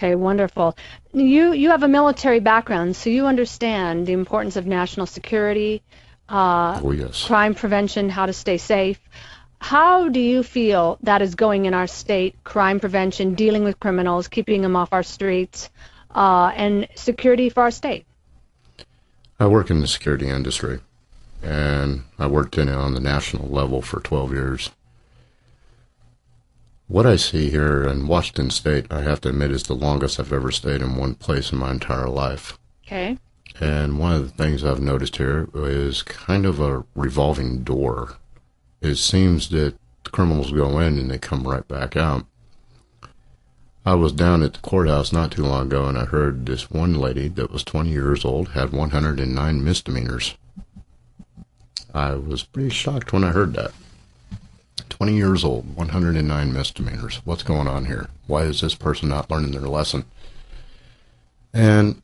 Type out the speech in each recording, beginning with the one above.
Okay, wonderful. You have a military background, so you understand the importance of national security, Oh, yes. crime prevention, how to stay safe. How do you feel that is going in our state, crime prevention, dealing with criminals, keeping them off our streets, and security for our state? I work in the security industry, and I worked in it on the national level for 12 years. What I see here in Washington State, I have to admit, is the longest I've ever stayed in one place in my entire life. Okay. And one of the things I've noticed here is kind of a revolving door. It seems that the criminals go in and they come right back out. I was down at the courthouse not too long ago, and I heard this one lady that was 20 years old had 109 misdemeanors. I was pretty shocked when I heard that. 20 years old, 109 misdemeanors. What's going on here? Why is this person not learning their lesson? And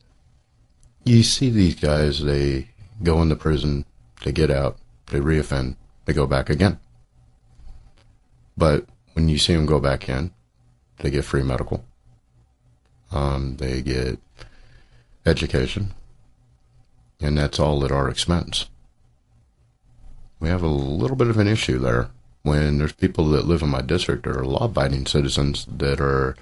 you see these guys, they go into prison, they get out, they reoffend, they go back again. But when you see them go back in, they get free medical. They get education. And that's all at our expense. We have a little bit of an issue there when there's people that live in my district that are law-abiding citizens that are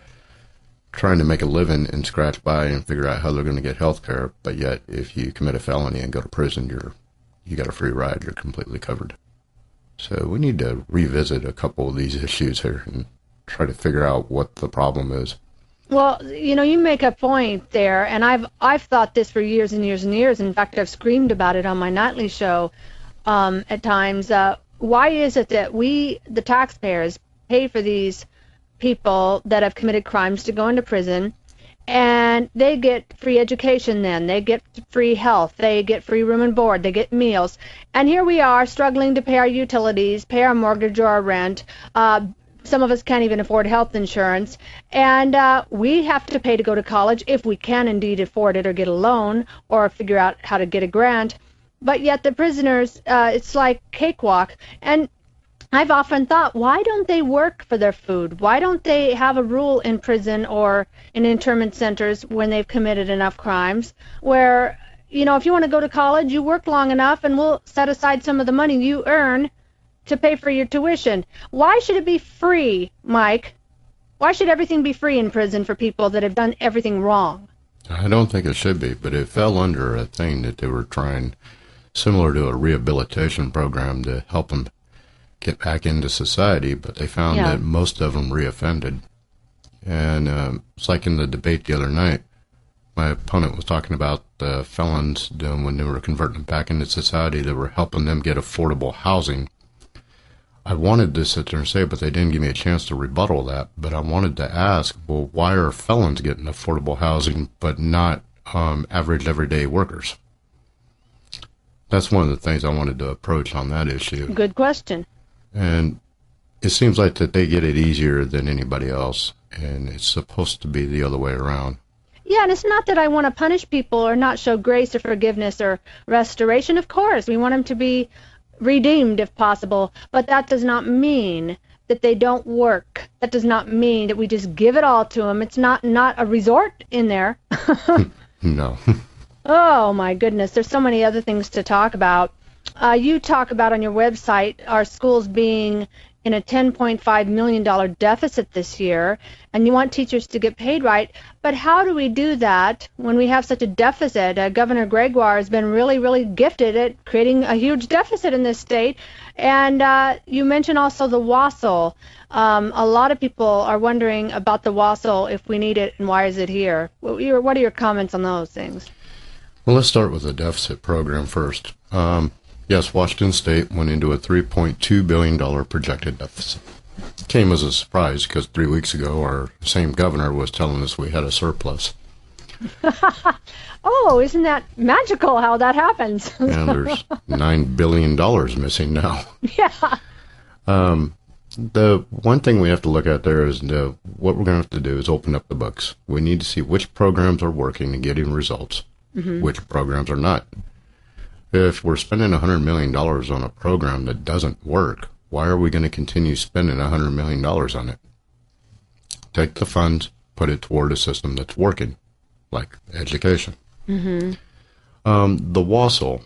trying to make a living and scratch by and figure out how they're going to get health care, but yet if you commit a felony and go to prison, you got a free ride, you're completely covered. So we need to revisit a couple of these issues here and try to figure out what the problem is. Well, you make a point there, and I've thought this for years and years and years. In fact, I've screamed about it on my nightly show at times. Why is it that we, the taxpayers, pay for these people that have committed crimes to go into prison, and they get free education then, they get free health, they get free room and board, they get meals, and here we are struggling to pay our utilities, pay our mortgage or our rent. Some of us can't even afford health insurance, and we have to pay to go to college if we can indeed afford it or get a loan or figure out how to get a grant. But yet the prisoners, it's like cakewalk. And I've often thought, why don't they work for their food? Why don't they have a rule in prison or in internment centers when they've committed enough crimes where, if you want to go to college, you work long enough and we'll set aside some of the money you earn to pay for your tuition. Why should it be free, Mike? Why should everything be free in prison for people that have done everything wrong? I don't think it should be, but it fell under a thing that they were trying, similar to a rehabilitation program, to help them get back into society, but they found that most of them reoffended. And it's like in the debate the other night, my opponent was talking about the felons doing when they were converting them back into society, they were helping them get affordable housing. I wanted to sit there and say, but they didn't give me a chance to rebuttal that. But I wanted to ask, well, why are felons getting affordable housing but not average everyday workers? That's one of the things I wanted to approach on that issue. Good question. And it seems like that they get it easier than anybody else, and it's supposed to be the other way around. Yeah, and it's not that I want to punish people or not show grace or forgiveness or restoration. Of course, we want them to be redeemed if possible, but that does not mean that they don't work. That does not mean that we just give it all to them. It's not a resort in there. No. Oh, my goodness. There's so many other things to talk about. You talk about on your website our schools being in a $10.5 million deficit this year, and you want teachers to get paid right. But how do we do that when we have such a deficit? Governor Gregoire has been really, really gifted at creating a huge deficit in this state. And you mentioned also the WASL. A lot of people are wondering about the WASL, if we need it, and why is it here? What are your comments on those things? Well, let's start with the deficit program first. Yes, Washington State went into a $3.2 billion projected deficit. Came as a surprise because 3 weeks ago our same governor was telling us we had a surplus. Oh, isn't that magical how that happens? And there's $9 billion missing now. Yeah. The one thing we have to look at there is what we're going to have to do is open up the books. We need to see which programs are working and getting results, which programs are not. If we're spending $100 million on a program that doesn't work, why are we going to continue spending $100 million on it? Take the funds, put it toward a system that's working, like education. Mm-hmm. The WASL,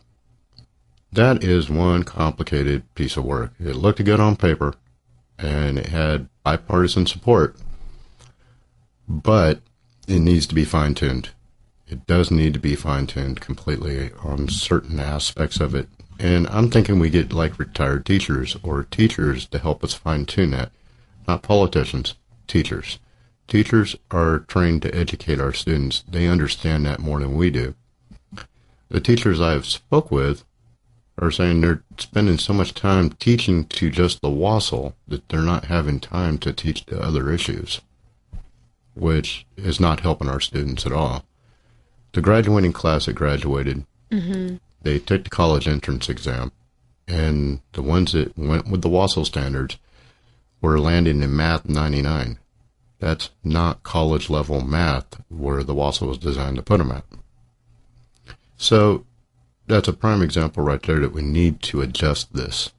that is one complicated piece of work. It looked good on paper, and it had bipartisan support, but it needs to be fine-tuned. It does need to be fine-tuned completely on certain aspects of it. And I'm thinking we get like retired teachers or teachers to help us fine-tune that. Not politicians, teachers. Teachers are trained to educate our students. They understand that more than we do. The teachers I've spoke with are saying they're spending so much time teaching to just the WASL that they're not having time to teach the other issues, which is not helping our students at all. The graduating class that graduated, Mm-hmm. they took the college entrance exam, and the ones that went with the WASL standards were landing in Math 99. That's not college-level math where the WASL was designed to put them at. So that's a prime example right there that we need to adjust this.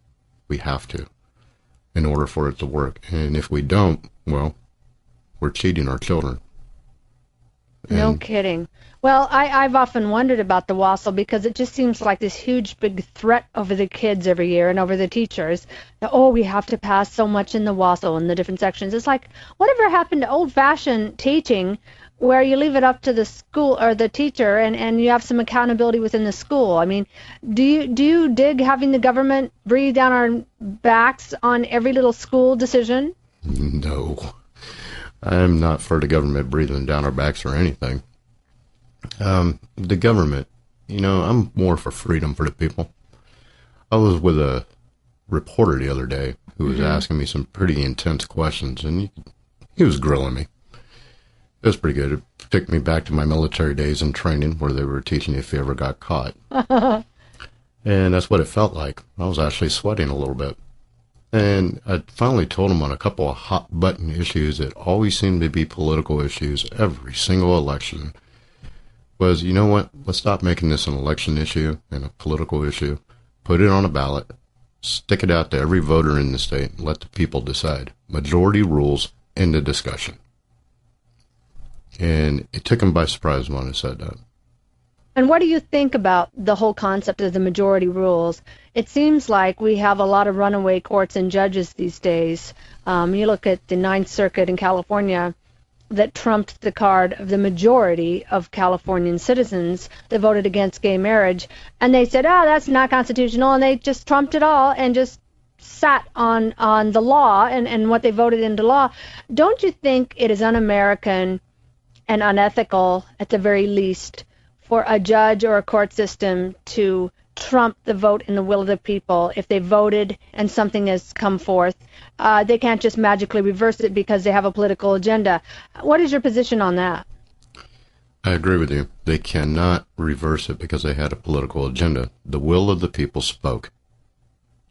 We have to, in order for it to work. And if we don't, well, we're cheating our children. No kidding. Well, I've often wondered about the WASL because it just seems like this huge big threat over the kids every year and over the teachers. That, oh, we have to pass so much in the WASL in the different sections. It's like, whatever happened to old-fashioned teaching where you leave it up to the school or the teacher and you have some accountability within the school? I mean, do you dig having the government breathe down our backs on every little school decision? No. I'm not for the government breathing down our backs or anything. The government, I'm more for freedom for the people. I was with a reporter the other day who was asking me some pretty intense questions, and he was grilling me. It was pretty good. It took me back to my military days in training where they were teaching if you ever got caught. And that's what it felt like. I was actually sweating a little bit. And I finally told him on a couple of hot-button issues that always seemed to be political issues every single election was, you know what, let's stop making this an election issue and a political issue. Put it on a ballot. Stick it out to every voter in the state and let the people decide. Majority rules, end of discussion. And it took him by surprise when I said that. And what do you think about the whole concept of the majority rules? It seems like we have a lot of runaway courts and judges these days. You look at the Ninth Circuit in California that trumped the card of the majority of Californian citizens that voted against gay marriage. And they said, oh, that's not constitutional. And they just trumped it all and just sat on the law and what they voted into law. Don't you think it is un-American and unethical, at the very least, for a judge or a court system to trump the vote and the will of the people? If they voted and something has come forth, they can't just magically reverse it because they have a political agenda. What is your position on that? I agree with you. They cannot reverse it because they had a political agenda. The will of the people spoke.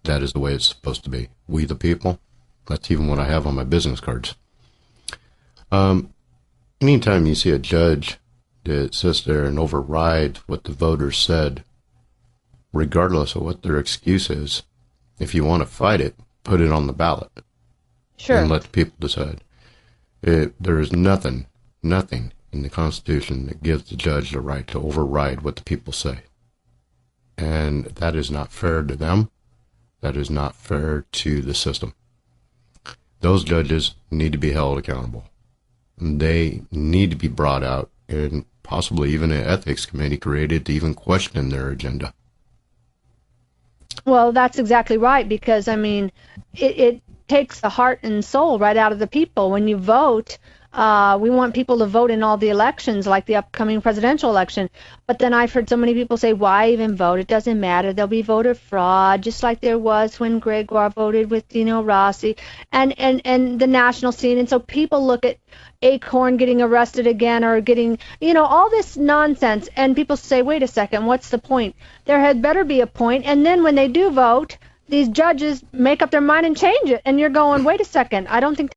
That is the way it's supposed to be. We the people. That's even what I have on my business cards. Anytime you see a judge that sits there and override what the voters said, regardless of what their excuse is, if you want to fight it, put it on the ballot. Sure. And let the people decide. There is nothing in the Constitution that gives the judge the right to override what the people say. And that is not fair to them. That is not fair to the system. Those judges need to be held accountable. They need to be brought out and possibly even an ethics committee created to even question their agenda. Well, that's exactly right, because, I mean, it takes the heart and soul right out of the people. When you vote, we want people to vote in all the elections, like the upcoming presidential election. But then I've heard so many people say, why even vote? It doesn't matter. There'll be voter fraud, just like there was when Gregoire voted with Dino Rossi and the national scene. And so people look at Acorn getting arrested again or getting, all this nonsense. And people say, wait a second, what's the point? There had better be a point. And then when they do vote, these judges make up their mind and change it. And you're going, wait a second, I don't think